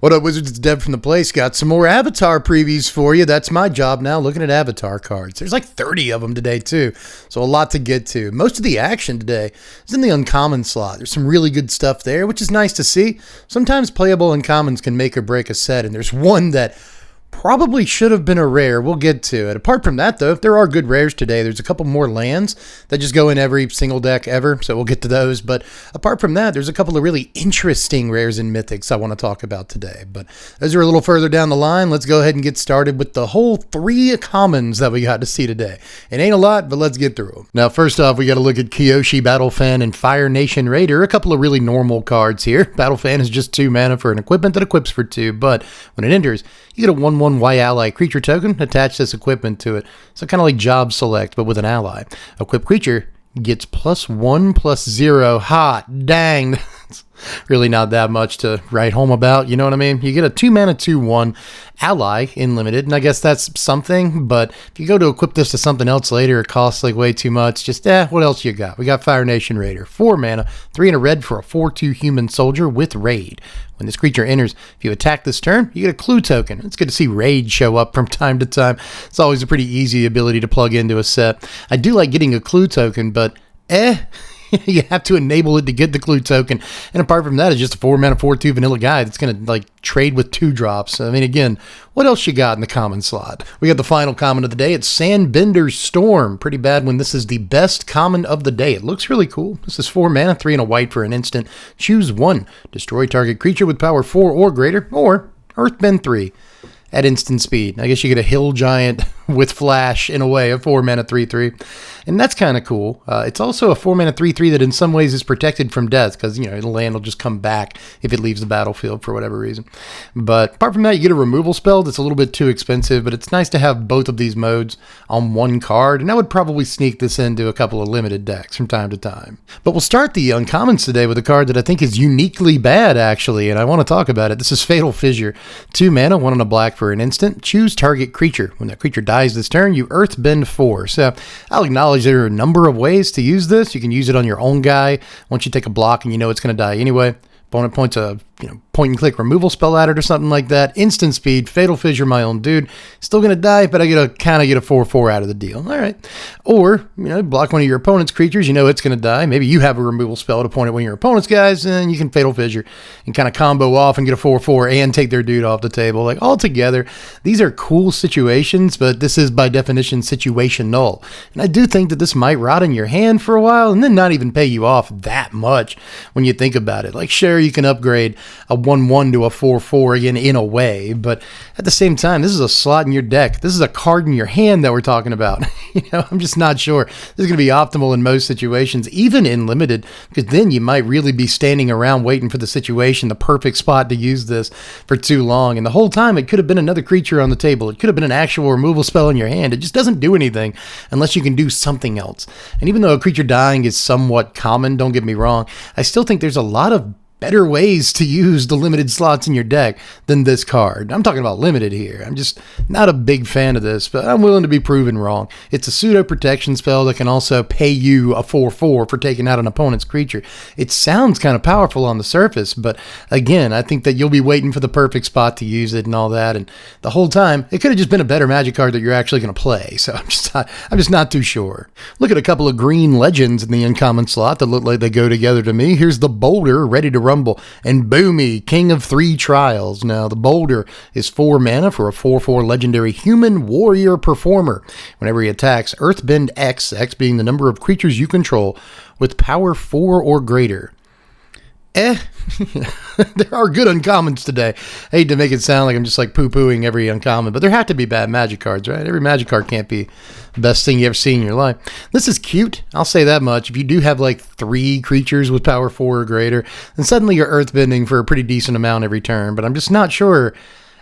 What up, Wizards? It's Deb from the place. Got some more Avatar previews for you. That's my job now, looking at Avatar cards. There's like 30 of them today, too, so a lot to get to. Most of the action today is in the uncommon slot. There's some really good stuff there, which is nice to see. Sometimes playable uncommons can make or break a set, and there's one that probably should have been a rare. We'll get to it. Apart from that, though, there are good rares today. There's a couple more lands that just go in every single deck ever, so we'll get to those. But apart from that, there's a couple of really interesting rares and mythics I want to talk about today. But those are a little further down the line. Let's go ahead and get started with the whole 3 commons that we got to see today. It ain't a lot, but let's get through them. Now, first off, we got to look at Kyoshi, Battle Fan, and Fire Nation Raider. A couple of really normal cards here. Battle Fan is just 2 mana for an equipment that equips for 2, but when it enters, you get a 1/1 Y ally creature token, attach this equipment to it. So kind of like Job Select, but with an ally. Equipped creature gets +1/+0. Hot dang. It's really not that much to write home about, you know what I mean? You get a 2 mana 2/1 ally in limited, and I guess that's something, but if you go to equip this to something else later, it costs like way too much. Just, what else you got? We got Fire Nation Raider. 4 mana, 3 and a red for a 4/2 human soldier with raid. When this creature enters, if you attack this turn, you get a clue token. It's good to see raid show up from time to time. It's always a pretty easy ability to plug into a set. I do like getting a clue token, but you have to enable it to get the clue token. And apart from that, it's just a 4 mana 4/2 vanilla guy that's going to like trade with 2 drops. I mean, again, what else you got in the common slot? We got the final common of the day. It's Sandbender's Storm. Pretty bad when this is the best common of the day. It looks really cool. This is 4 mana, 3 and a white for an instant. Choose 1. Destroy target creature with power 4 or greater, or Earthbend 3. At instant speed. I guess you get a hill giant with flash in a way, a 4 mana 3/3. And that's kind of cool. It's also a 4 mana 3/3 that in some ways is protected from death because, the land will just come back if it leaves the battlefield for whatever reason. But apart from that, you get a removal spell that's a little bit too expensive, but it's nice to have both of these modes on one card. And I would probably sneak this into a couple of limited decks from time to time. But we'll start the uncommons today with a card that I think is uniquely bad, actually, and I want to talk about it. This is Fatal Fissure. 2 mana, 1 and a black for an instant. Choose target creature. When that creature dies this turn, you Earthbend 4. So I'll acknowledge there are a number of ways to use this. You can use it on your own guy once you take a block and you know it's going to die anyway. Opponent points a point and click removal spell at it or something like that. Instant speed, Fatal Fissure, my own dude. Still going to die, but I get a 4/4 out of the deal. All right. Or, block one of your opponent's creatures. You know it's going to die. Maybe you have a removal spell to point at one of your opponent's guys, and you can Fatal Fissure and kind of combo off and get a 4/4 and take their dude off the table. Like, all together, these are cool situations, but this is by definition situational. And I do think that this might rot in your hand for a while and then not even pay you off that much when you think about it. Like, sure, you can upgrade a 1/1 to a 4/4 again in a way, but at the same time, this is a slot in your deck. This is a card in your hand that we're talking about. I'm just not sure this is going to be optimal in most situations, even in limited, because then you might really be standing around waiting for the situation, the perfect spot to use this for too long. And the whole time, it could have been another creature on the table. It could have been an actual removal spell in your hand. It just doesn't do anything unless you can do something else. And even though a creature dying is somewhat common, don't get me wrong, I still think there's a lot of better ways to use the limited slots in your deck than this card. I'm talking about limited here. I'm just not a big fan of this, but I'm willing to be proven wrong. It's a pseudo protection spell that can also pay you a 4/4 for taking out an opponent's creature. It sounds kind of powerful on the surface, but again, I think that you'll be waiting for the perfect spot to use it and all that, and the whole time, it could have just been a better Magic card that you're actually going to play, so I'm just not too sure. Look at a couple of green legends in the uncommon slot that look like they go together to me. Here's the Boulder, ready to rumble, and Boomy, King of 3 Trials. Now, the Boulder is 4 mana for a 4/4 legendary human warrior performer. Whenever he attacks, Earthbend X, X being the number of creatures you control, with power 4 or greater. There are good uncommons today. I hate to make it sound like I'm just like poo-pooing every uncommon, but there have to be bad Magic cards, right? Every Magic card can't be the best thing you ever see in your life. This is cute. I'll say that much. If you do have like 3 creatures with power 4 or greater, then suddenly you're earthbending for a pretty decent amount every turn, but I'm just not sure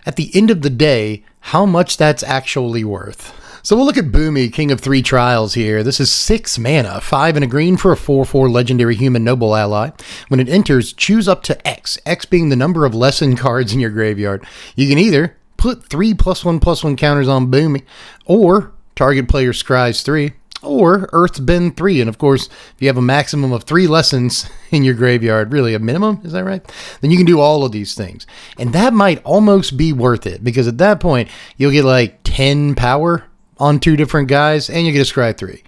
at the end of the day how much that's actually worth. So we'll look at Boomy, King of 3 Trials here. This is 6 mana, 5 and a green for a 4/4 legendary human noble ally. When it enters, choose up to X, X being the number of lesson cards in your graveyard. You can either put 3 +1/+1 counters on Boomy, or target player scries 3, or Earthbend 3. And of course, if you have a maximum of 3 lessons in your graveyard, really a minimum, is that right? Then you can do all of these things. And that might almost be worth it, because at that point, you'll get like 10 power on 2 different guys, and you get a scry 3.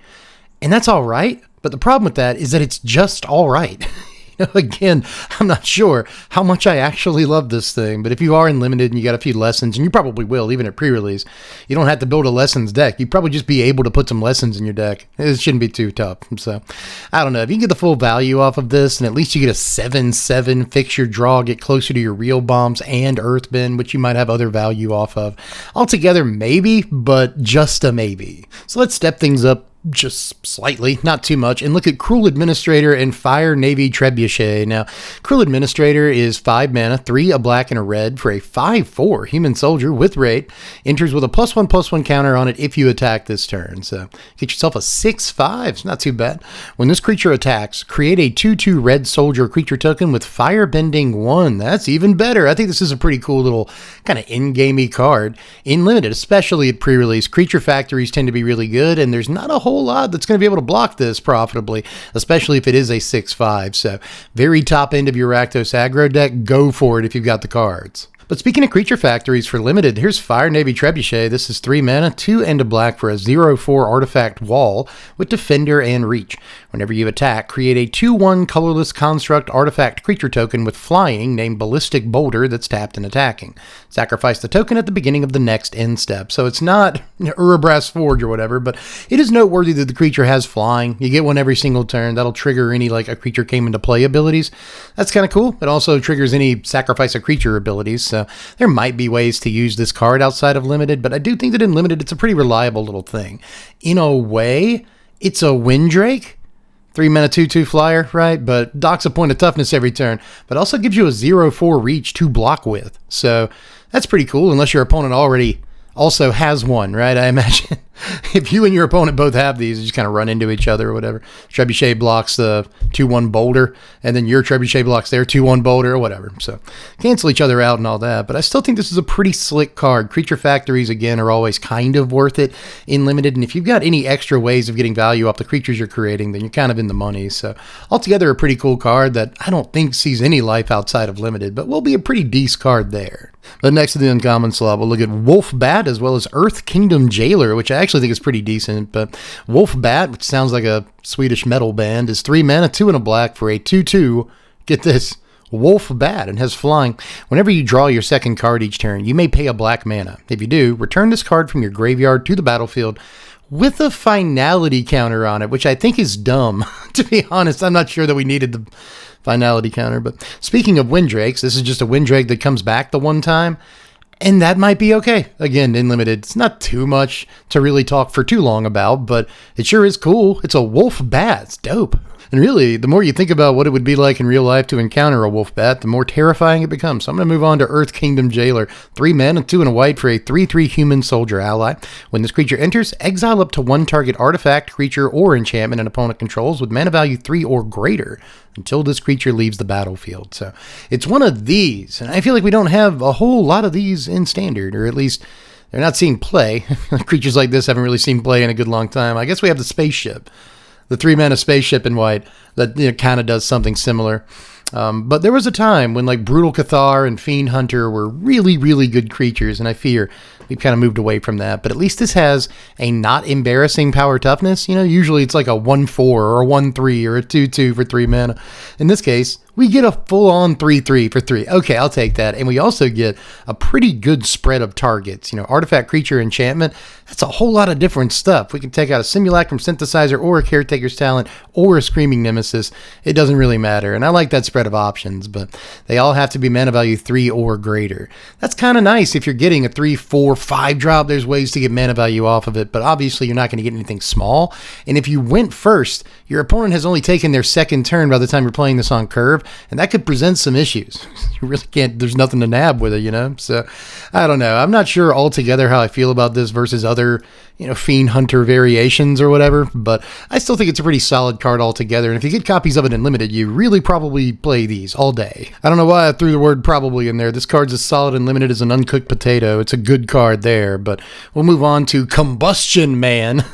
And that's all right. But the problem with that is that it's just all right. Again, I'm not sure how much I actually love this thing, but if you are in limited and you got a few lessons, and you probably will, even at pre-release, you don't have to build a lessons deck. You'd probably just be able to put some lessons in your deck. It shouldn't be too tough. So, I don't know. If you can get the full value off of this, and at least you get a 7/7, fix your draw, get closer to your real bombs and Earthbend, which you might have other value off of. Altogether, maybe, but just a maybe. So let's step things up just slightly, not too much, and look at Cruel Administrator and Fire Navy Trebuchet. Now, Cruel Administrator is 5 mana, 3 a black and a red for a 5/4 human soldier with raid. Enters with a +1/+1 counter on it if you attack this turn. So get yourself a 6/5. It's not too bad. When this creature attacks, create a 2/2 red soldier creature token with Firebending 1. That's even better. I think this is a pretty cool little kind of in-gamey card. In limited, especially at pre-release, creature factories tend to be really good, and there's not a whole lot that's going to be able to block this profitably, especially if it is a 6/5. So very top end of your Rakdos aggro deck, go for it if you've got the cards. But speaking of creature factories for limited, here's Fire Navy Trebuchet. This is 3 mana, 2 and a black for a 0/4 artifact wall with Defender and Reach. Whenever you attack, create a 2/1 colorless construct artifact creature token with flying named Ballistic Boulder that's tapped and attacking. Sacrifice the token at the beginning of the next end step. So it's not Urabrass Forge or whatever, but it is noteworthy that the creature has flying. You get one every single turn. That'll trigger any like a creature came into play abilities. That's kind of cool. It also triggers any sacrifice a creature abilities. So there might be ways to use this card outside of limited, but I do think that in limited, it's a pretty reliable little thing. In a way, it's a Windrake. 3 mana 2/2 flyer, right? But docks a point of toughness every turn, but also gives you a 0/4 reach to block with. So that's pretty cool, unless your opponent already also has one, right? I imagine if you and your opponent both have these, you just kind of run into each other or whatever. Trebuchet blocks the 2/1 boulder, and then your Trebuchet blocks their 2/1 boulder or whatever. So cancel each other out and all that. But I still think this is a pretty slick card. Creature factories, again, are always kind of worth it in limited. And if you've got any extra ways of getting value off the creatures you're creating, then you're kind of in the money. So altogether, a pretty cool card that I don't think sees any life outside of limited, but will be a pretty decent card there. But next to the uncommon slot, we'll look at Wolf Bat as well as Earth Kingdom Jailer, which I actually think is pretty decent. But Wolf Bat, which sounds like a Swedish metal band, is 3 mana, 2 and a black for a 2/2. Get this, Wolf Bat, and has flying. Whenever you draw your second card each turn, you may pay a black mana. If you do, return this card from your graveyard to the battlefield with a finality counter on it, which I think is dumb. To be honest, I'm not sure that we needed the finality counter. But speaking of Windrakes, this is just a Windrake that comes back the one time, and that might be okay. Again, in limited, it's not too much to really talk for too long about, but it sure is cool. It's a Wolf Bat. It's dope. And really, the more you think about what it would be like in real life to encounter a Wolf Bat, the more terrifying it becomes. So I'm going to move on to Earth Kingdom Jailer. 3 mana, 2 and a white for a 3/3 human soldier ally. When this creature enters, exile up to 1 target artifact, creature, or enchantment an opponent controls with mana value 3 or greater until this creature leaves the battlefield. So it's one of these, and I feel like we don't have a whole lot of these in standard, or at least they're not seeing play. Creatures like this haven't really seen play in a good long time. I guess we have the spaceship. The 3 mana spaceship in white that kind of does something similar. But there was a time when like Brutal Cathar and Fiend Hunter were really, really good creatures, and I fear we've kind of moved away from that. But at least this has a not embarrassing power toughness. You know, usually it's like a 1/4 or a 1/3 or a 2/2 for 3 mana. In this case, we get a full-on 3/3 for 3. Okay, I'll take that. And we also get a pretty good spread of targets. You know, artifact, creature, enchantment, that's a whole lot of different stuff. We can take out a Simulacrum Synthesizer or a Caretaker's Talent or a Screaming Nemesis. It doesn't really matter. And I like that spread of options, but they all have to be mana value 3 or greater. That's kind of nice if you're getting a 3, 4, 5 drop. There's ways to get mana value off of it, but obviously you're not going to get anything small. And if you went first, your opponent has only taken their second turn by the time you're playing this on curve, and that could present some issues. You really can't, there's nothing to nab with it, you know? So, I don't know. I'm not sure altogether how I feel about this versus other, you know, Fiend Hunter variations or whatever, but I still think it's a pretty solid card altogether, and if you get copies of it in limited, you really probably play these all day. I don't know why I threw the word probably in there. This card's as solid and limited as an uncooked potato. It's a good card there, but we'll move on to Combustion Man.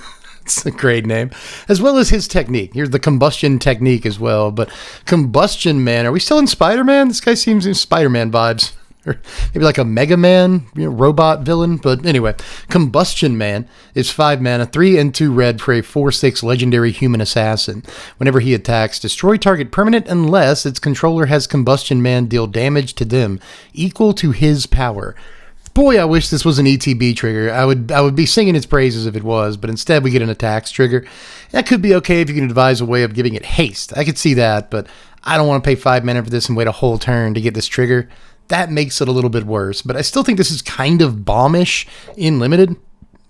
It's a great name. As well as his technique. Here's the combustion technique as well. But Combustion Man, are we still in Spider-Man? This guy seems in Spider-Man vibes. Or maybe like a Mega Man, robot villain. But anyway, Combustion Man is 5 mana, 3 and 2 red for a 4/6 legendary human assassin. Whenever he attacks, destroy target permanent unless its controller has Combustion Man deal damage to them equal to his power. Boy, I wish this was an ETB trigger. I would be singing its praises if it was, but instead we get an attacks trigger. That could be okay if you can devise a way of giving it haste. I could see that, but I don't want to pay 5 mana for this and wait a whole turn to get this trigger. That makes it a little bit worse, but I still think this is kind of bombish in Limited,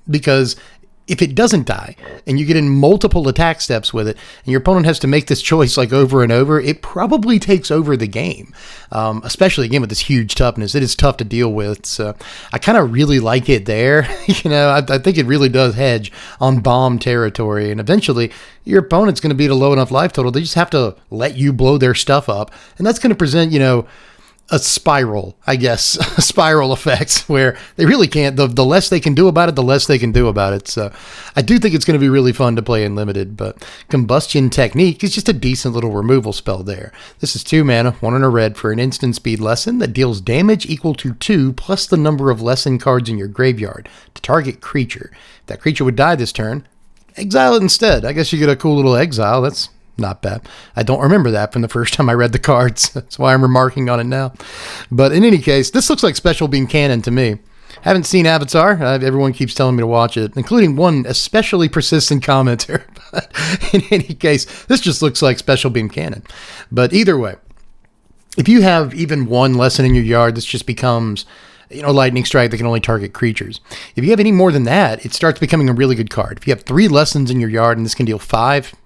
because if it doesn't die and you get in multiple attack steps with it and your opponent has to make this choice like over and over, it probably takes over the game, especially again with this huge toughness. It is tough to deal with, so I kind of really like it there. I think it really does hedge on bomb territory, and eventually your opponent's going to be at a low enough life total. They just have to let you blow their stuff up, and that's going to present, a spiral, I guess, a spiral effect where they really can't, the less they can do about it, the less they can do about it. So I do think it's going to be really fun to play in Limited, but Combustion Technique is just a decent little removal spell there. This is 2 mana, 1 and a red for an instant speed lesson that deals damage equal to 2 plus the number of lesson cards in your graveyard to target creature. If that creature would die this turn, exile it instead. I guess you get a cool little exile. That's not bad. I don't remember that from the first time I read the cards. That's why I'm remarking on it now. But in any case, this looks like Special Beam Cannon to me. Haven't seen Avatar. Everyone keeps telling me to watch it, including one especially persistent commenter. But in any case, this just looks like Special Beam Cannon. But either way, if you have even one lesson in your yard, this just becomes lightning strike that can only target creatures. If you have any more than that, it starts becoming a really good card. If you have 3 lessons in your yard and this can deal 5,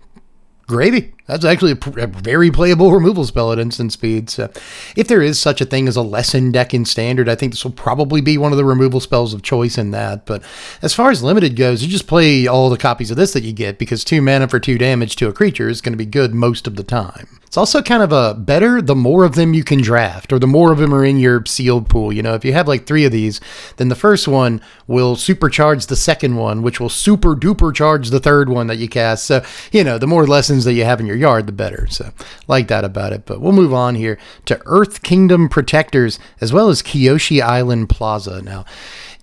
gravy. That's actually a very playable removal spell at instant speed. So if there is such a thing as a lesson deck in Standard, I think this will probably be one of the removal spells of choice in that. But as far as Limited goes, you just play all the copies of this that you get, because 2 mana for 2 damage to a creature is going to be good most of the time. It's also kind of a better the more of them you can draft, or the more of them are in your sealed pool. If you have like 3 of these, then the first one will supercharge the second one, which will super duper charge the third one that you cast. So, the more lessons that you have in your yard, the better. So like that about it. But we'll move on here to Earth Kingdom Protectors, as well as Kyoshi Island Plaza. Now,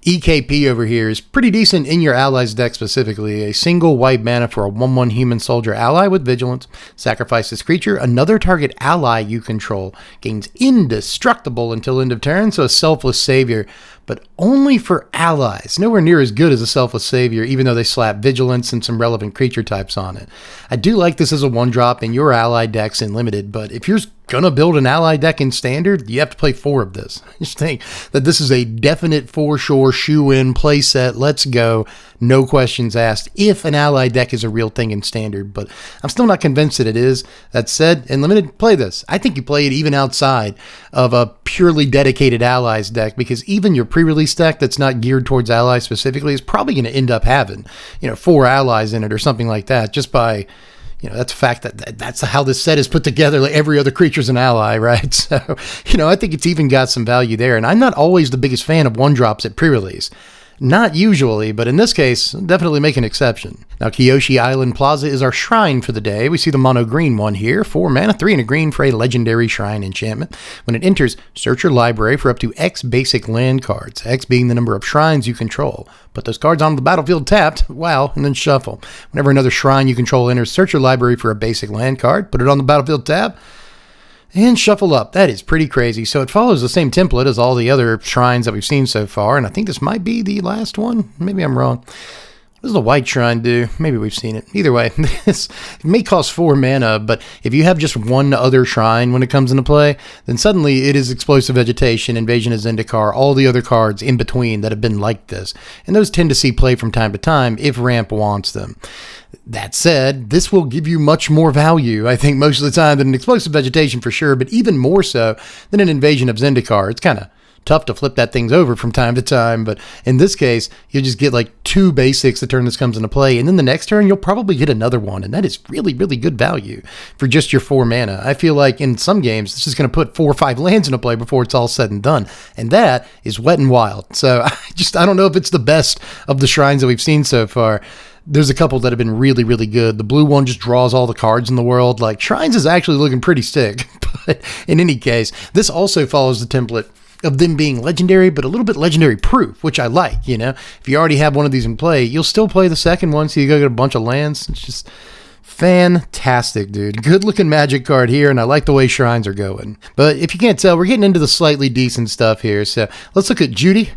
EKP over here is pretty decent in your allies deck specifically. A single white mana for a 1/1 human soldier ally with vigilance. Sacrifice this creature. Another target ally you control gains indestructible until end of turn, so a selfless savior, but only for allies. Nowhere near as good as a selfless savior, even though they slap vigilance and some relevant creature types on it. I do like this as a 1-drop in your ally decks in Limited, but if you're gonna build an ally deck in Standard, you have to play 4 of this. I just think that this is a definite for sure shoe-in play set. Let's go, no questions asked, if an ally deck is a real thing in Standard, but I'm still not convinced that it is. That said, in Limited, play this. I think you play it even outside of a purely dedicated allies deck, because even your pre-release deck that's not geared towards allies specifically is probably going to end up having 4 allies in it or something like that, just by that's a fact that's how this set is put together. Like every other creature's an ally, right? So, I think it's even got some value there. And I'm not always the biggest fan of 1-drops at pre-release. Not usually, but in this case, definitely make an exception. Now, Kyoshi Island Plaza is our shrine for the day. We see the mono green one here. 4 mana, 3 and a green for a legendary shrine enchantment. When it enters, search your library for up to X basic land cards, X being the number of shrines you control. Put those cards on the battlefield tapped, wow, and then shuffle. Whenever another shrine you control enters, search your library for a basic land card, put it on the battlefield tab, and shuffle up. That is pretty crazy. So it follows the same template as all the other shrines that we've seen so far, and I think this might be the last one. Maybe I'm wrong. What does the white shrine do? Maybe we've seen it. Either way, this may cost 4 mana, but if you have just one other shrine when it comes into play, then suddenly it is Explosive Vegetation, Invasion of Zendikar, all the other cards in between that have been like this. And those tend to see play from time to time if Ramp wants them. That said, this will give you much more value, I think, most of the time than an Explosive Vegetation for sure, but even more so than an Invasion of Zendikar. It's kind of tough to flip that things over from time to time, but in this case, you'll just get like 2 basics the turn this comes into play, and then the next turn, you'll probably get another one, and that is really, really good value for just your 4 mana. I feel like in some games, this is going to put 4 or 5 lands into play before it's all said and done, and that is Wet and Wild. So I don't know if it's the best of the shrines that we've seen so far, there's a couple that have been really, really good. The blue one just draws all the cards in the world. Like, Shrines is actually looking pretty sick. But in any case, this also follows the template of them being legendary, but a little bit legendary proof, which I like, you know. If you already have one of these in play, you'll still play the second one, so you go get a bunch of lands. It's just fantastic, dude. Good looking Magic card here, and I like the way Shrines are going. But if you can't tell, we're getting into the slightly decent stuff here. So let's look at Judy,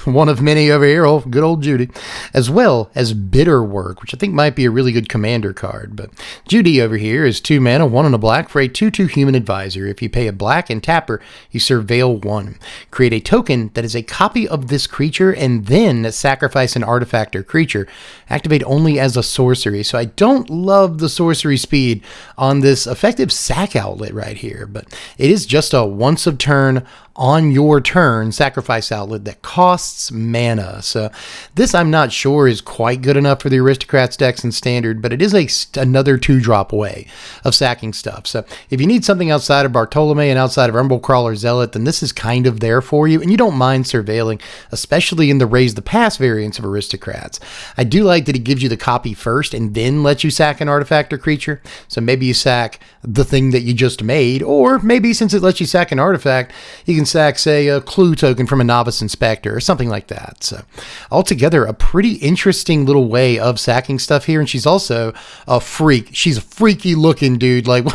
one of many over here, good old Judy, as well as Bitter Work, which I think might be a really good commander card. But Judy over here is 2 mana, 1 and a black for a 2/2 human advisor. If you pay a black and tap her, you surveil 1. Create a token that is a copy of this creature and then sacrifice an artifact or creature. Activate only as a sorcery. So I don't love the sorcery speed on this effective sack outlet right here, but it is just a once a turn on your turn sacrifice outlet that costs mana. So this I'm not sure is quite good enough for the Aristocrats decks in Standard, but it is another 2-drop way of sacking stuff. So if you need something outside of Bartolome and outside of Emerald Crawler Zealot, then this is kind of there for you, and you don't mind surveilling, especially in the Raise the Pass variants of Aristocrats. I do like that it gives you the copy first and then lets you sack an artifact or creature. So maybe you sack the thing that you just made, or maybe since it lets you sack an artifact, you can sack, say, a clue token from a Novice Inspector or something like that. So altogether, a pretty interesting little way of sacking stuff here. And she's also a freak. She's a freaky looking dude. Like,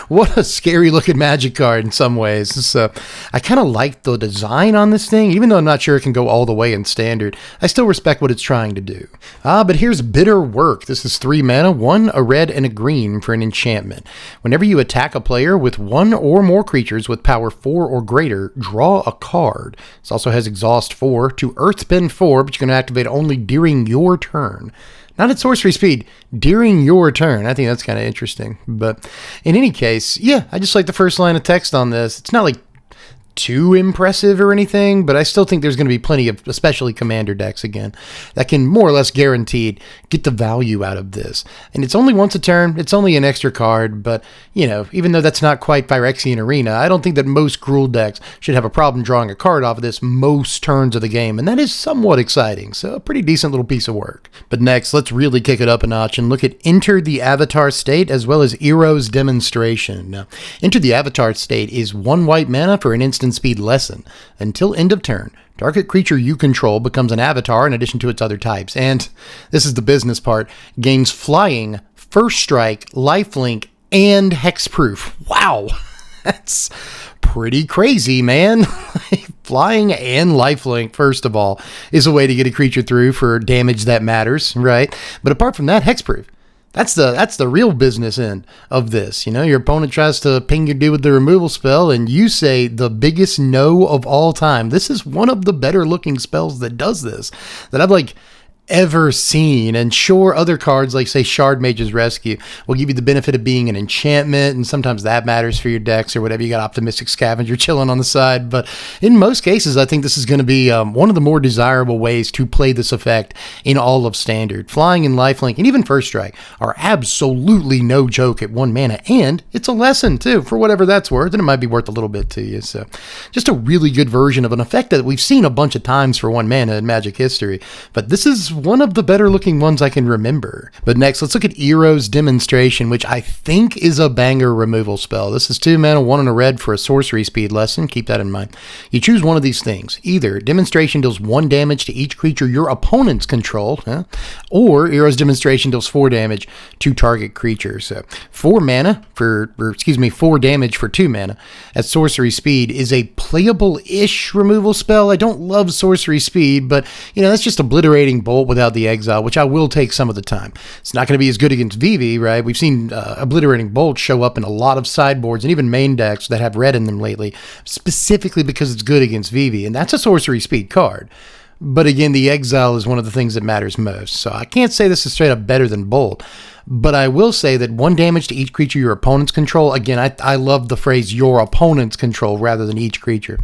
what a scary looking Magic card in some ways. So I kind of like the design on this thing, even though I'm not sure it can go all the way in Standard. I still respect what it's trying to do. But here's Bitter Work. This is 3 mana, 1, a red, and a green for an enchantment. Whenever you attack a player with 1 or more creatures with power 4 or greater, draw a card. This also has Exhaust 4 to Earthbend 4, but you can activate only during your turn. Not at sorcery speed, during your turn. I think that's kind of interesting. But in any case, yeah, I just like the first line of text on this. It's not like too impressive or anything, but I still think there's going to be plenty of, especially commander decks again, that can more or less guaranteed get the value out of this. And it's only once a turn, it's only an extra card, but, you know, even though that's not quite Phyrexian Arena, I don't think that most Gruul decks should have a problem drawing a card off of this most turns of the game, and that is somewhat exciting, so a pretty decent little piece of work. But next, let's really kick it up a notch and look at Enter the Avatar State as well as Ero's Demonstration. Now, Enter the Avatar State is 1 white mana for an instant speed lesson. Until end of turn, target creature you control becomes an avatar in addition to its other types. And this is the business part. Gains flying, first strike, lifelink, and hexproof. Wow. That's pretty crazy, man. Flying and lifelink, first of all, is a way to get a creature through for damage that matters, right? But apart from that, hexproof. That's the real business end of this. You know, your opponent tries to ping your dude with the removal spell, and you say the biggest no of all time. This is one of the better looking spells that does this, that I've like ever seen. And sure, other cards like, say, Shard Mage's Rescue will give you the benefit of being an enchantment, and sometimes that matters for your decks or whatever. You got Optimistic Scavenger chilling on the side, but in most cases I think this is going to be one of the more desirable ways to play this effect in all of Standard. Flying and lifelink and even first strike are absolutely no joke at 1 mana, and it's a lesson too, for whatever that's worth, and it might be worth a little bit to you. So just a really good version of an effect that we've seen a bunch of times for 1 mana in Magic history, but this is one of the better looking ones I can remember. But next, let's look at Ero's Demonstration, which I think is a banger removal spell. This is 2 mana, 1 and a red for a sorcery speed lesson. Keep that in mind. You choose one of these things. Either Demonstration deals 1 damage to each creature your opponents control, or Ero's Demonstration deals 4 damage to target creatures. So 4 damage for 2 mana at sorcery speed is a playable-ish removal spell. I don't love sorcery speed, but you know, that's just obliterating bolt without the exile, which I will take some of the time. It's not going to be as good against Vivi, right? We've seen obliterating bolt show up in a lot of sideboards and even main decks that have red in them lately, specifically because it's good against Vivi, and that's a sorcery speed card. But again, the exile is one of the things that matters most, so I can't say this is straight up better than bolt. But I will say that 1 damage to each creature your opponents control. Again, I love the phrase your opponents control rather than each creature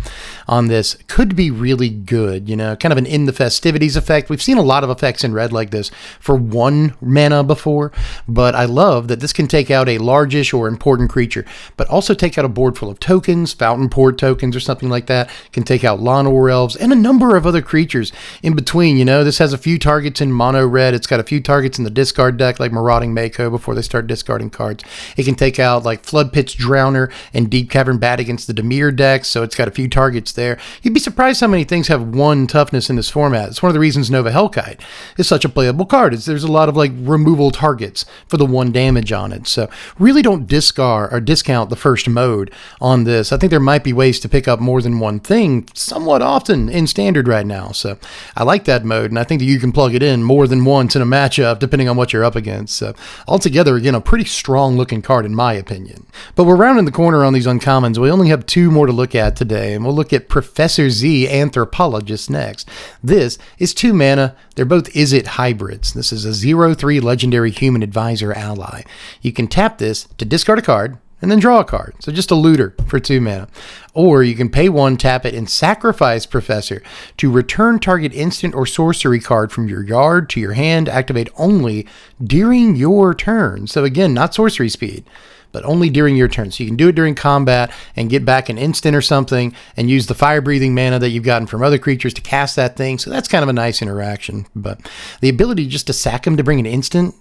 on this. Could be really good, you know, kind of an in the festivities effect. We've seen a lot of effects in red like this for 1 mana before, but I love that this can take out a largish or important creature, but also take out a board full of tokens, Fountain Port tokens or something like that. Can take out Llanowar Elves and a number of other creatures in between. You know, this has a few targets in mono red. It's got a few targets in the discard deck like Marauding Mako before they start discarding cards. It can take out like Flood Pit's Drowner and Deep Cavern Bat against the Dimir decks, so it's got a few targets there. You'd be surprised how many things have 1 toughness in this format. It's one of the reasons Nova Hellkite is such a playable card. There's a lot of like removal targets for the 1 damage on it. So really don't discard or discount the first mode on this. I think there might be ways to pick up more than 1 thing somewhat often in standard right now. So I like that mode, and I think that you can plug it in more than once in a matchup depending on what you're up against. So altogether, again, a pretty strong looking card in my opinion. But we're rounding the corner on these uncommons. We only have 2 more to look at today, and we'll look at Professor Z Anthropologist next. This is 2 mana. They're both Izzet hybrids. This is a 0/3 legendary human advisor ally. You can tap this to discard a card and then draw a card. So just a looter for 2 mana. Or you can pay 1, tap it, and sacrifice Professor to return target instant or sorcery card from your yard to your hand, activate only during your turn. So again, not sorcery speed, but only during your turn. So you can do it during combat and get back an instant or something and use the fire-breathing mana that you've gotten from other creatures to cast that thing. So that's kind of a nice interaction. But the ability just to sack him to bring an instant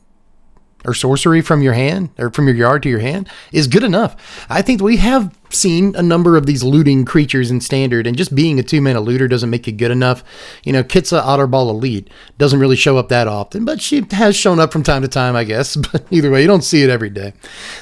or sorcery from your hand or from your yard to your hand is good enough. I think we have seen a number of these looting creatures in standard, and just being a 2-mana looter doesn't make it good enough. You know, Kitsa Otterball Elite doesn't really show up that often, but she has shown up from time to time, I guess. But either way, you don't see it every day.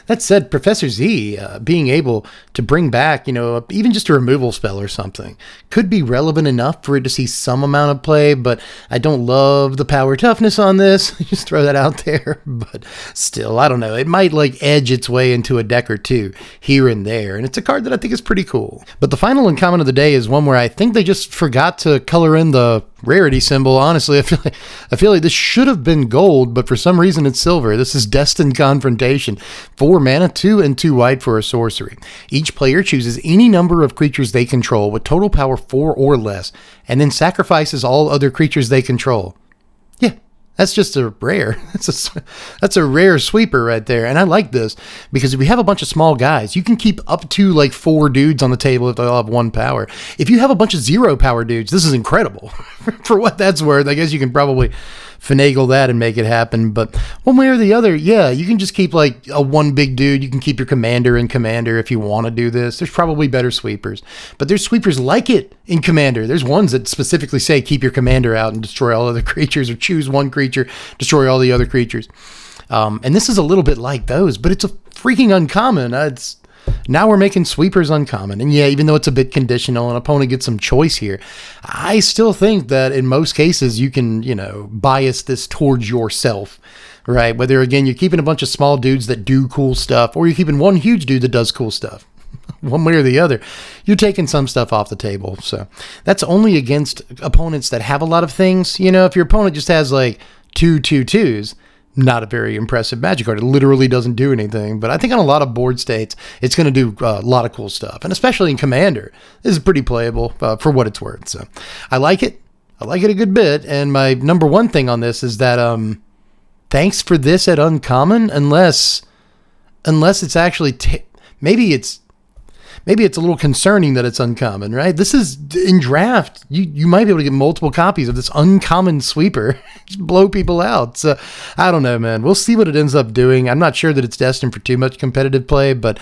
That said, Professor Z being able to bring back, you know, even just a removal spell or something could be relevant enough for it to see some amount of play, but I don't love the power toughness on this. Just throw that out there. But still, I don't know. It might like edge its way into a deck or 2 here and there, and it's a card that I think is pretty cool. But the final uncommon of the day is one where I think they just forgot to color in the rarity symbol. Honestly, I feel like this should have been gold, but for some reason it's silver. This is Destined Confrontation. 4 mana, 2 and 2 white for a sorcery. Each player chooses any number of creatures they control with total power 4 or less, and then sacrifices all other creatures they control. Yeah. That's just a rare. That's a rare sweeper right there. And I like this because if we have a bunch of small guys, you can keep up to like 4 dudes on the table if they all have 1 power. If you have a bunch of 0 power dudes, this is incredible. For what that's worth, I guess you can probably finagle that and make it happen. But one way or the other, yeah, you can just keep like a 1 big dude. You can keep your commander in commander if you want to do this. There's probably better sweepers, but there's sweepers like it in commander. There's ones that specifically say keep your commander out and destroy all other creatures, or choose 1 creature, destroy all the other creatures. And this is a little bit like those, but it's a freaking uncommon. Now we're making sweepers uncommon. And yeah, even though it's a bit conditional, an opponent gets some choice here, I still think that in most cases you can, you know, bias this towards yourself, right? Whether, again, you're keeping a bunch of small dudes that do cool stuff, or you're keeping 1 huge dude that does cool stuff. One way or the other, you're taking some stuff off the table. So that's only against opponents that have a lot of things. You know, if your opponent just has like 2 2/2s, not a very impressive magic card. It literally doesn't do anything. But I think on a lot of board states, it's going to do a lot of cool stuff. And especially in Commander, this is pretty playable for what it's worth. So I like it. I like it a good bit. And my number 1 thing on this is that thanks for this at uncommon, unless it's actually maybe it's a little concerning that it's uncommon, right? This is in draft. You might be able to get multiple copies of this uncommon sweeper. Just blow people out. So I don't know, man. We'll see what it ends up doing. I'm not sure that it's destined for too much competitive play, but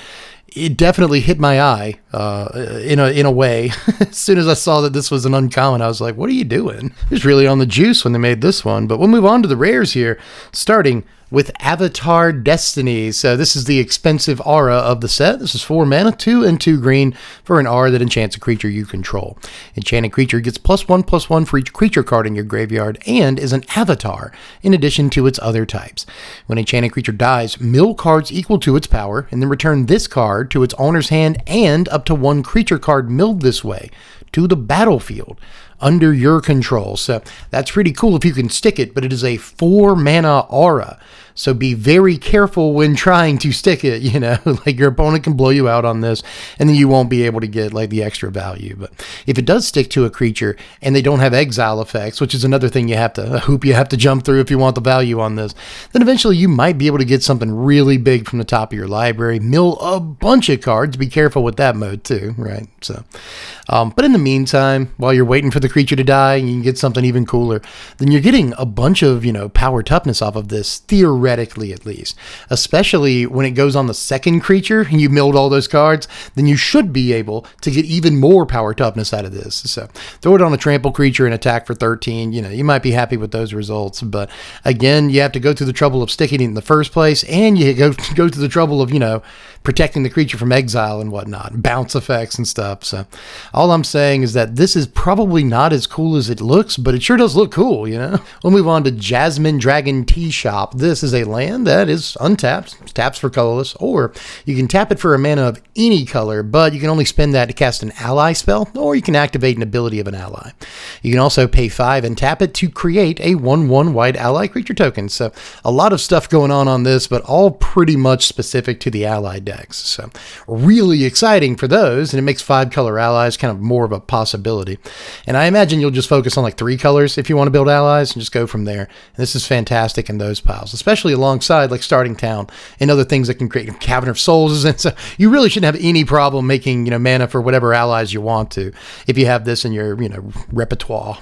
it definitely hit my eye in a way. As soon as I saw that this was an uncommon, I was like, what are you doing? It was really on the juice when they made this one. But we'll move on to the rares here, starting with Avatar Destiny. So this is the expensive aura of the set. This is 4 mana, 2 and 2 green for an aura that enchants a creature you control. Enchanted creature gets +1/+1 for each creature card in your graveyard and is an avatar in addition to its other types. When enchanted creature dies, mill cards equal to its power and then return this card to its owner's hand and up to 1 creature card milled this way to the battlefield. under your control. So that's pretty cool if you can stick it, but it is a 4 mana aura. So be very careful when trying to stick it, you know, like your opponent can blow you out on this and then you won't be able to get like the extra value. But if it does stick to a creature and they don't have exile effects, which is another thing a hoop you have to jump through if you want the value on this, then eventually you might be able to get something really big from the top of your library, mill a bunch of cards. Be careful with that mode too, right? So, but in the meantime, while you're waiting for the creature to die and you can get something even cooler, then you're getting a bunch of, you know, power toughness off of this, theoretically at least. Especially when it goes on the second creature and you milled all those cards, then you should be able to get even more power toughness out of this. So throw it on a trample creature and attack for 13. You know, you might be happy with those results, but again, you have to go through the trouble of sticking it in the first place, and you go through the trouble of, you know, protecting the creature from exile and whatnot, bounce effects and stuff. So all I'm saying is that this is probably not as cool as it looks, but it sure does look cool, you know? We'll move on to Jasmine Dragon Tea Shop. This is a land that is untapped, taps for colorless, or you can tap it for a mana of any color, but you can only spend that to cast an ally spell, or you can activate an ability of an ally. You can also pay 5 and tap it to create a 1/1 white ally creature token. So a lot of stuff going on this, but all pretty much specific to the ally decks. So really exciting for those, and it makes 5 color allies kind of more of a possibility. And I imagine you'll just focus on like 3 colors if you want to build allies and just go from there. And this is fantastic in those piles, especially alongside like Starting Town and other things that can create Cavern of Souls. And so you really shouldn't have any problem making, you know, mana for whatever allies you want to if you have this in your, you know, repertoire.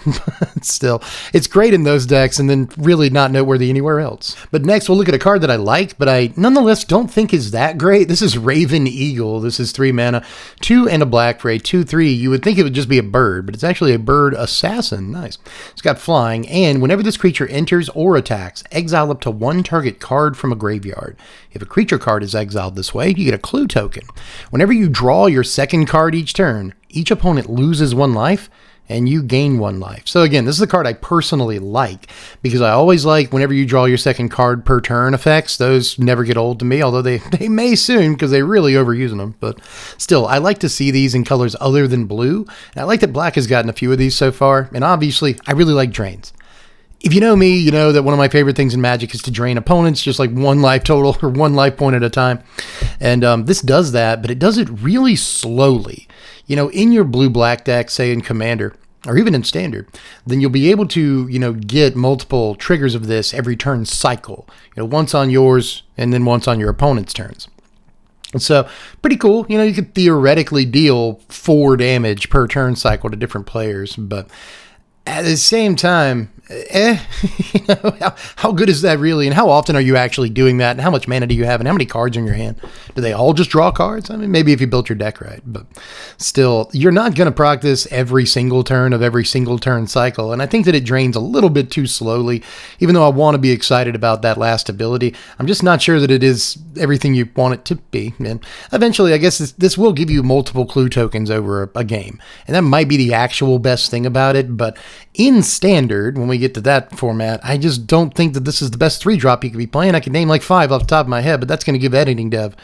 Still, it's great in those decks and then really not noteworthy anywhere else. But next we'll look at a card that I like, but I nonetheless don't think is that great. This is Raven Eagle. This is 3 mana, 2 and a black for a 2/3. You would think it would just be a bird, but it's actually a bird assassin. Nice. It's got flying, and whenever this creature enters or attacks, exile up to 1 target card from a graveyard. If a creature card is exiled this way, you get a clue token. Whenever you draw your second card each turn, each opponent loses 1 life, and you gain 1 life. So again, this is a card I personally like, because I always like whenever you draw your second card per turn effects. Those never get old to me, although they may soon because they're really overusing them. But still, I like to see these in colors other than blue, and I like that black has gotten a few of these so far, and obviously, I really like drains. If you know me, you know that one of my favorite things in Magic is to drain opponents, just like 1 life total or 1 life point at a time. And this does that, but it does it really slowly. You know, in your blue-black deck, say in Commander, or even in Standard, then you'll be able to, you know, get multiple triggers of this every turn cycle. You know, once on yours and then once on your opponent's turns. And so, pretty cool. You know, you could theoretically deal 4 damage per turn cycle to different players, but at the same time, you know, how good is that really? And how often are you actually doing that? And how much mana do you have? And how many cards are in your hand? Do they all just draw cards? I mean, maybe if you built your deck right, but still, you're not going to proc this every single turn of every single turn cycle. And I think that it drains a little bit too slowly, even though I want to be excited about that last ability. I'm just not sure that it is everything you want it to be. And eventually, I guess this will give you multiple clue tokens over a game. And that might be the actual best thing about it. But in Standard, when we get to that format, I just don't think that this is the best 3-drop you could be playing. I can name like 5 off the top of my head, but that's going to give editing dev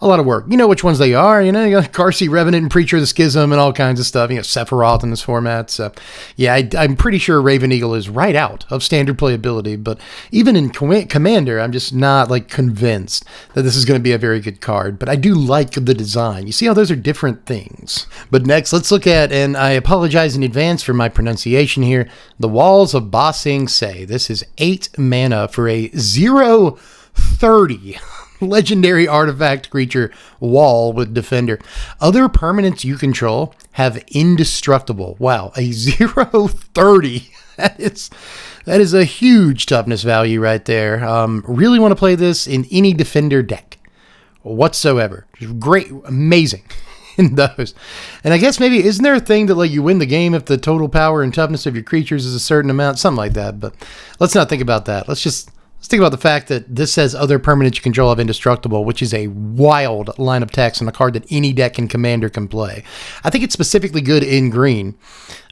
a lot of work. You know which ones they are. You know, you got Carsey, Revenant, and Preacher of the Schism, and all kinds of stuff. You know, Sephiroth in this format. So, yeah, I'm pretty sure Raven Eagle is right out of Standard playability. But even in Commander, I'm just not like convinced that this is going to be a very good card. But I do like the design. You see how those are different things. But next, let's look at, and I apologize in advance for my pronunciation here, the Walls of Ba Sing Se. This is 8 mana for a 0/30. Legendary artifact creature wall with Defender. Other permanents you control have indestructible. Wow, a 0/30. That is a huge toughness value right there. Really want to play this in any Defender deck whatsoever. Great, amazing in those. And I guess maybe, isn't there a thing that like you win the game if the total power and toughness of your creatures is a certain amount? Something like that, but let's not think about that. Let's Let's think about the fact that this says other permanents you control have indestructible, which is a wild line of text and a card that any deck and commander can play. I think it's specifically good in green,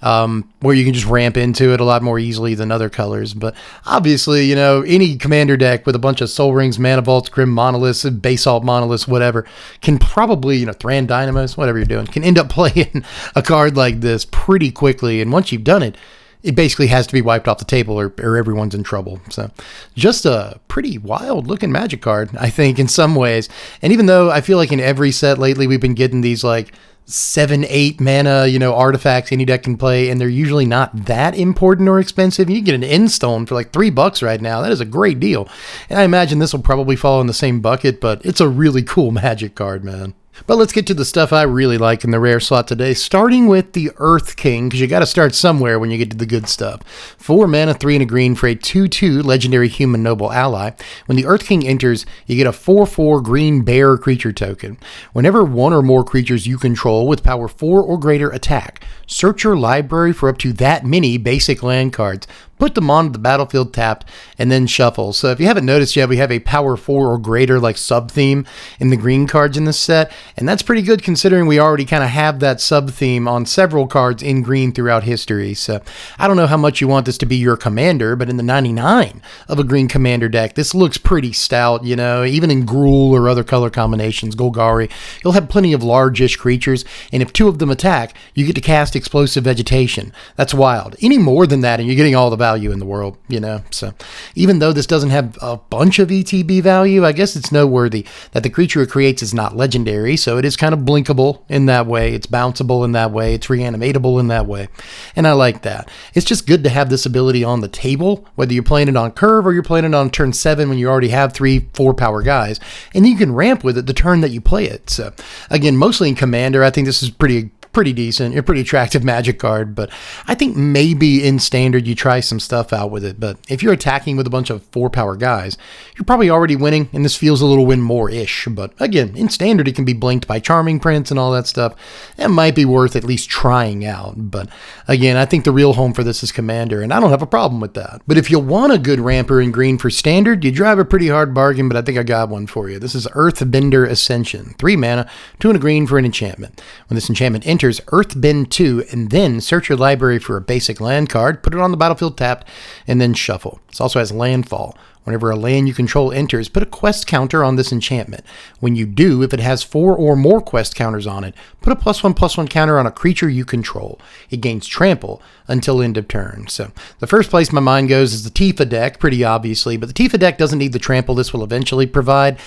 where you can just ramp into it a lot more easily than other colors. But obviously, you know, any commander deck with a bunch of Soul Rings, Mana Vaults, Grim Monoliths, Basalt Monoliths, whatever, can probably, you know, Thran Dynamos, whatever you're doing, can end up playing a card like this pretty quickly. And once you've done it, it basically has to be wiped off the table or everyone's in trouble. So just a pretty wild looking Magic card, I think, in some ways. And even though I feel like in every set lately, we've been getting these like 7-8 mana, you know, artifacts any deck can play, and they're usually not that important or expensive. You can get an End Stone for like $3 right now. That is a great deal. And I imagine this will probably fall in the same bucket, but it's a really cool Magic card, man. But let's get to the stuff I really like in the rare slot today, starting with the Earth King, because you got to start somewhere when you get to the good stuff. 4 mana, 3 and a green for a 2/2 legendary human noble ally. When the Earth King enters, you get a 4/4 green bear creature token. Whenever one or more creatures you control with power 4 or greater attack, search your library for up to that many basic land cards. Put them onto the battlefield tapped, and then shuffle. So if you haven't noticed yet, we have a power 4 or greater like sub-theme in the green cards in this set, and that's pretty good considering we already kind of have that sub-theme on several cards in green throughout history. So I don't know how much you want this to be your commander, but in the 99 of a green commander deck, this looks pretty stout, you know, even in Gruul or other color combinations, Golgari, you'll have plenty of large-ish creatures, and if 2 of them attack, you get to cast Explosive Vegetation. That's wild. Any more than that, and you're getting all the value in the world, you know. So even though this doesn't have a bunch of ETB value, I guess it's noteworthy that the creature it creates is not legendary, so it is kind of blinkable in that way, it's bounceable in that way, it's reanimatable in that way, and I like that. It's just good to have this ability on the table, whether you're playing it on curve or you're playing it on turn 7 when you already have 3-4 power guys, and you can ramp with it the turn that you play it. So again, mostly in Commander, I think this is pretty decent, a pretty attractive Magic card, but I think maybe in Standard you try some stuff out with it. But if you're attacking with a bunch of 4 power guys, you're probably already winning, and this feels a little win more-ish. But again, in Standard it can be blinked by Charming Prince and all that stuff. It might be worth at least trying out. But again, I think the real home for this is Commander, and I don't have a problem with that. But if you want a good ramper in green for Standard, you drive a pretty hard bargain, but I think I got one for you. This is Earthbender Ascension. 3 mana, 2 and a green for an enchantment. When this enchantment enters, Earthbend 2, and then search your library for a basic land card, put it on the battlefield tapped, and then shuffle. This also has landfall. Whenever a land you control enters, put a quest counter on this enchantment. When you do, if it has 4 or more quest counters on it, put a +1/+1 counter on a creature you control. It gains trample until end of turn. So the first place my mind goes is the Tifa deck, pretty obviously, but the Tifa deck doesn't need the trample this will eventually provide.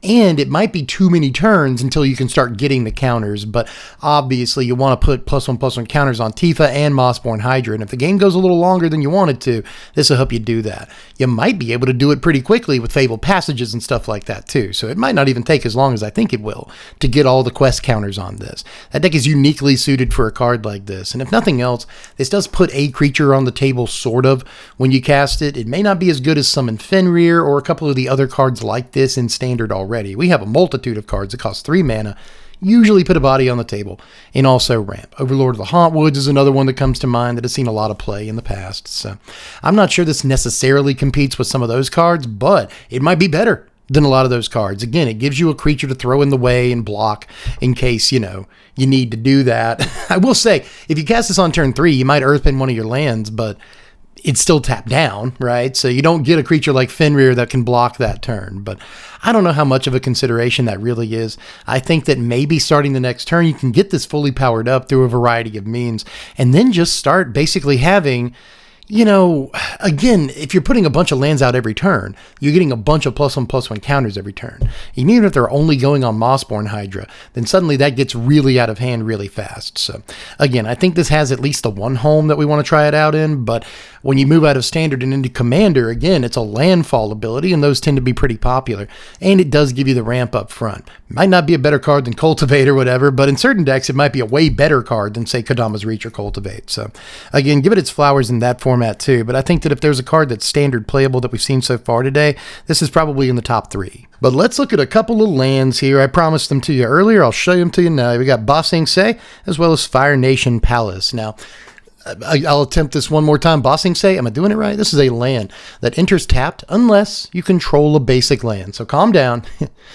And it might be too many turns until you can start getting the counters, but obviously you want to put +1/+1 counters on Tifa and Mossborn Hydra, and if the game goes a little longer than you want it to, this will help you do that. You might be able to do it pretty quickly with Fabled Passages and stuff like that too, so it might not even take as long as I think it will to get all the quest counters on this. That deck is uniquely suited for a card like this, and if nothing else, this does put a creature on the table, sort of, when you cast it. It may not be as good as Summon Fenrir or a couple of the other cards like this in Standard already. We have a multitude of cards that cost 3 mana, usually put a body on the table, and also ramp. Overlord of the Hauntwoods is another one that comes to mind that has seen a lot of play in the past. So I'm not sure this necessarily competes with some of those cards, but it might be better than a lot of those cards. Again, it gives you a creature to throw in the way and block in case, you know, you need to do that. I will say, if you cast this on turn 3, you might earthbend one of your lands, but it's still tapped down, right? So you don't get a creature like Fenrir that can block that turn. But I don't know how much of a consideration that really is. I think that maybe starting the next turn, you can get this fully powered up through a variety of means, and then just start basically having, you know, again, if you're putting a bunch of lands out every turn, you're getting a bunch of +1/+1 counters every turn. And even if they're only going on Mossborn Hydra, then suddenly that gets really out of hand really fast. So again, I think this has at least the one home that we want to try it out in, but when you move out of Standard and into Commander, again, it's a landfall ability, and those tend to be pretty popular. And it does give you the ramp up front. Might not be a better card than Cultivate or whatever, but in certain decks, it might be a way better card than, say, Kodama's Reach or Cultivate. So again, give it its flowers in that format too. But I think that if there's a card that's Standard playable that we've seen so far today, this is probably in the top 3. But let's look at a couple of lands here. I promised them to you earlier. I'll show them to you now. We got Ba Sing Se as well as Fire Nation Palace. Now, I'll attempt this one more time. Bossing say, am I doing it right? This is a land that enters tapped unless you control a basic land. So calm down.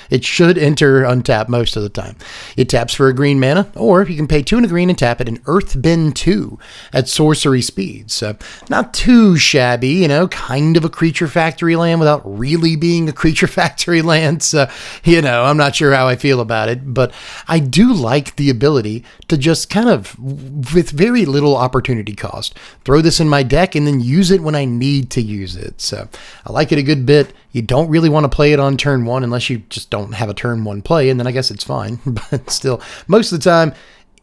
It should enter untapped most of the time. It taps for a green mana, or you can pay 2 and a green and tap it in Earthbend 2 at sorcery speed. So not too shabby, you know, kind of a creature factory land without really being a creature factory land. So, you know, I'm not sure how I feel about it, but I do like the ability to just kind of, with very little opportunity cost, throw this in my deck and then use it when I need to use it. So I like it a good bit. You don't really want to play it on turn 1 unless you just don't have a turn 1 play, and then I guess it's fine. But still, most of the time,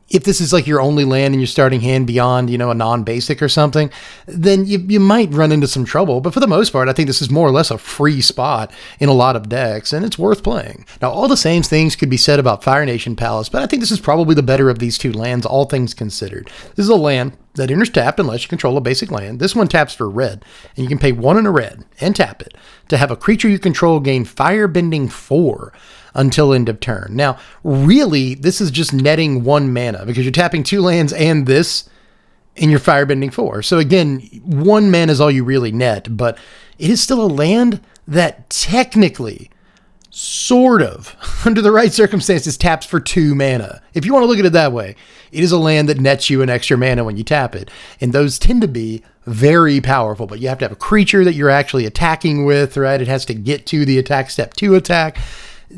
if this is like your only land in your starting hand beyond, you know, a non-basic or something, then you might run into some trouble. But for the most part, I think this is more or less a free spot in a lot of decks, and it's worth playing. Now, all the same things could be said about Fire Nation Palace, but I think this is probably the better of these two lands, all things considered. This is a land that enters tapped unless you control a basic land. This one taps for red, and you can pay 1 and a red and tap it to have a creature you control gain Firebending 4 until end of turn. Now, really, this is just netting 1 mana because you're tapping 2 lands and this, and you're Firebending 4. So again, 1 mana is all you really net, but it is still a land that technically, sort of, under the right circumstances, taps for 2 mana. If you want to look at it that way, it is a land that nets you an extra mana when you tap it, and those tend to be very powerful, but you have to have a creature that you're actually attacking with, right? It has to get to the attack step to attack.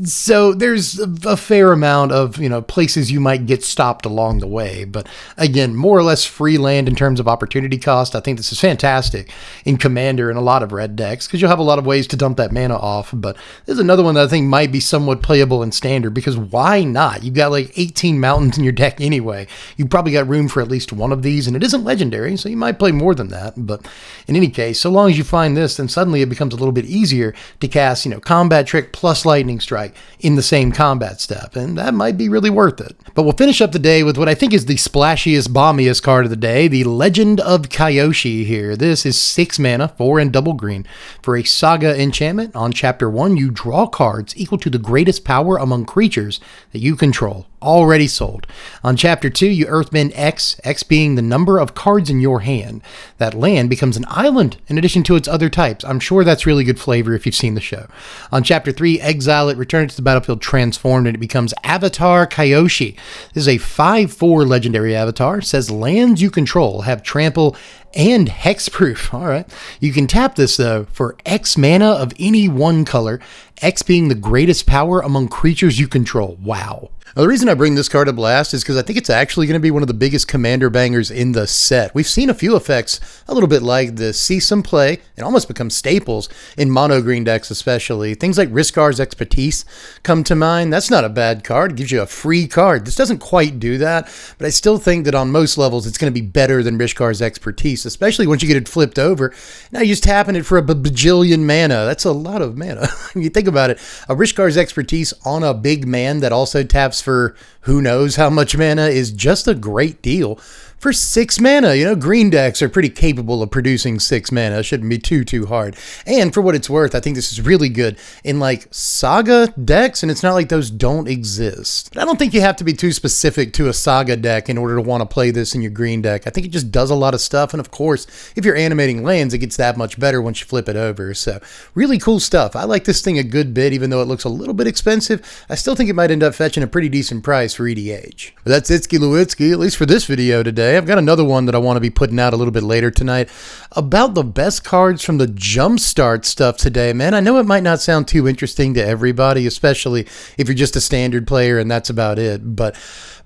So there's a fair amount of, you know, places you might get stopped along the way. But again, more or less free land in terms of opportunity cost. I think this is fantastic in Commander and a lot of red decks because you'll have a lot of ways to dump that mana off. But there's another one that I think might be somewhat playable in Standard because why not? You've got like 18 mountains in your deck anyway. You've probably got room for at least one of these, and it isn't legendary, so you might play more than that. But in any case, so long as you find this, then suddenly it becomes a little bit easier to cast, you know, Combat Trick plus Lightning Strike in the same combat step, and that might be really worth it. But we'll finish up the day with what I think is the splashiest, bombiest card of the day, the Legend of Kyoshi here. This is 6 mana, 4 and double green. For a Saga enchantment, on Chapter 1, you draw cards equal to the greatest power among creatures that you control. Already sold. On Chapter 2, you Earthbend X, X being the number of cards in your hand. That land becomes an island in addition to its other types. I'm sure that's really good flavor if you've seen the show. On Chapter 3, exile it, returns to the battlefield transformed, and it becomes Avatar Kyoshi. This is a 5/4 legendary avatar. Says lands you control have trample and hexproof. All right. You can tap this, though, for X mana of any one color, X being the greatest power among creatures you control. Wow. Now, the reason I bring this card up last is because I think it's actually going to be one of the biggest commander bangers in the set. We've seen a few effects a little bit like this see some play and almost become staples in mono green decks especially. Things like Riskar's Expertise come to mind. That's not a bad card. It gives you a free card. This doesn't quite do that, but I still think that on most levels it's going to be better than Riskar's Expertise, especially once you get it flipped over. Now you're just tapping it for a bajillion mana. That's a lot of mana. When you think about it, a Riskar's Expertise on a big man that also taps for who knows how much mana is just a great deal for 6 mana. You know, green decks are pretty capable of producing 6 mana. It shouldn't be too hard. And for what it's worth, I think this is really good in like Saga decks, and it's not like those don't exist. But I don't think you have to be too specific to a Saga deck in order to want to play this in your green deck. I think it just does a lot of stuff, and of course, if you're animating lands, it gets that much better once you flip it over. So really cool stuff. I like this thing a good bit, even though it looks a little bit expensive. I still think it might end up fetching a pretty decent price for EDH. But that's Itsky Lewitsky, at least for this video today. I've got another one that I want to be putting out a little bit later tonight about the best cards from the Jumpstart stuff today, man. I know it might not sound too interesting to everybody, especially if you're just a standard player and that's about it, but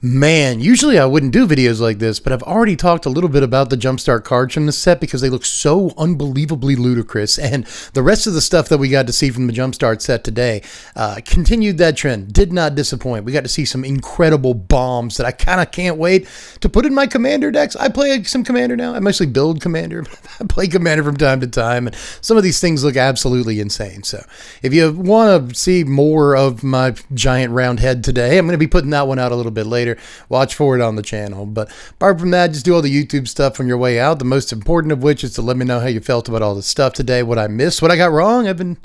man, usually I wouldn't do videos like this, but I've already talked a little bit about the Jumpstart cards from the set because they look so unbelievably ludicrous, and the rest of the stuff that we got to see from the Jumpstart set today continued that trend. Did not disappoint. We got to see some incredible bombs that I kind of can't wait to put in my Commander decks. I play some Commander now. I mostly build Commander. I play Commander from time to time, and some of these things look absolutely insane. So if you want to see more of my giant round head today, I'm going to be putting that one out a little bit later. Watch for it on the channel. But apart from that, just do all the YouTube stuff on your way out. The most important of which is to let me know how you felt about all this stuff today, what I missed, what I got wrong. I've been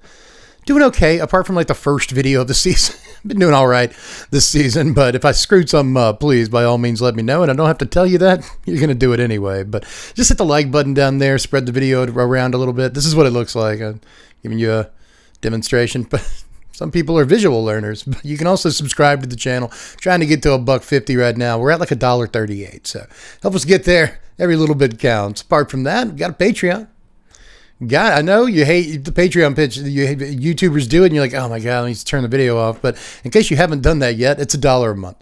doing okay, apart from like the first video of the season. been doing all right this season, but if I screwed something up, please, by all means, let me know. And I don't have to tell you that. You're going to do it anyway. But just hit the like button down there. Spread the video around a little bit. This is what it looks like. I'm giving you a demonstration. But some people are visual learners. But you can also subscribe to the channel. Trying to get to $1.50 right now. We're at like $1.38. So help us get there. Every little bit counts. Apart from that, we've got a Patreon. God, I know you hate the Patreon pitch. YouTubers do it, and you're like, oh my God, I need to turn the video off. But in case you haven't done that yet, it's $1 a month.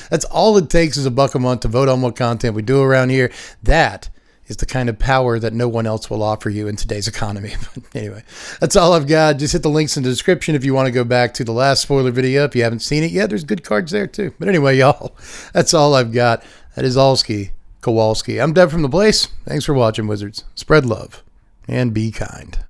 That's all it takes is $1 a month to vote on what content we do around here. That is the kind of power that no one else will offer you in today's economy. But anyway, that's all I've got. Just hit the links in the description if you want to go back to the last spoiler video. If you haven't seen it yet, there's good cards there too. But anyway, y'all, that's all I've got. That is Allski Kowalski. I'm Dev from The Place. Thanks for watching, Wizards. Spread love and be kind.